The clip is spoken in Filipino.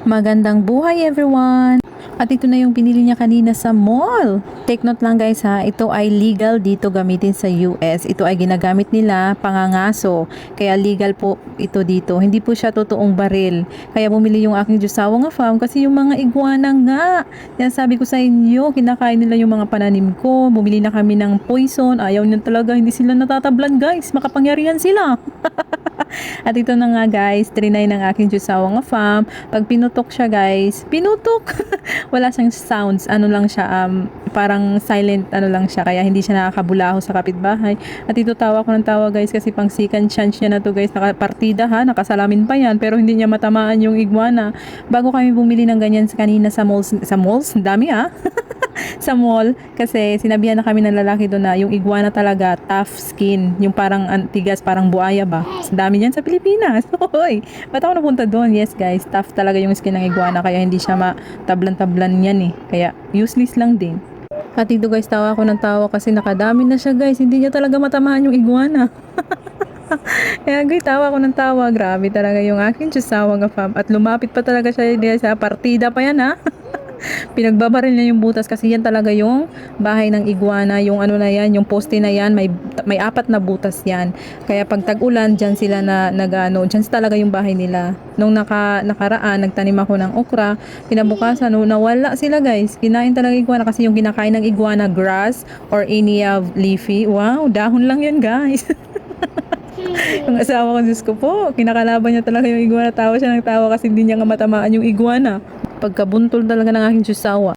Magandang buhay everyone! At ito na yung pinili niya kanina sa mall. Take note lang guys ha, ito ay legal dito gamitin sa US. Ito ay ginagamit nila pangangaso. Kaya legal po ito dito. Hindi po siya totoong baril. Kaya bumili yung aking Diyosawa nga farm kasi yung mga iguana nga. Yan sabi ko sa inyo, kinakain nila yung mga pananim ko. Bumili na kami ng poison. Ayaw niyan talaga, hindi sila natatablan guys. Makapangyarihan sila. At ito na nga guys, trinay ng aking Diyosawa nga farm. Pag pinutok siya guys, pinutok! Wala siyang sounds, ano lang siya, parang silent ano lang siya, kaya hindi siya nakakabulaho sa kapitbahay. At ito tawa ko ng tawa guys, kasi pang second chance niya na to guys, nakapartida ha, nakasalamin pa yan, pero hindi niya matamaan yung iguana. Bago kami bumili ng ganyan kanina sa malls, dami ha? Sa mall kasi sinabihan na kami ng lalaki doon na yung iguana talaga tough skin, yung parang antigas, parang buaya ba. Ang dami niyan sa Pilipinas. Hoy, ba't ako napunta doon? Yes guys, tough talaga yung skin ng iguana kaya hindi siya matablan-tablan yan eh. Kaya useless lang din. At dito guys, tawa ako ng tawa kasi nakadami na siya guys. Hindi niya talaga matamaan yung iguana. Kaya guys, tawa ko ng tawa. Grabe talaga yung aking Diyosawa nga fam. At lumapit pa talaga siya sa partida pa yan ha. Pinagbabaril niya yung butas kasi yan talaga yung bahay ng iguana, yung ano na yan, yung poste na yan, may 4 na butas yan. Kaya pag tag-ulan, dyan sila na nagano, dyan talaga yung bahay nila. Nung nakaraan, nagtanim ako ng okra, kinabukasan, no, nawala sila guys. Kinain talaga iguana kasi yung kinakain ng iguana, grass or any leafy. Wow, dahon lang yun guys. Yung asawa ko, Diyos ko po, kinakalaban niya talaga yung iguana. Tawa siya ng tawa kasi hindi niya nga matamaan yung iguana. Pagkabuntol talaga ng aking Diyosawa.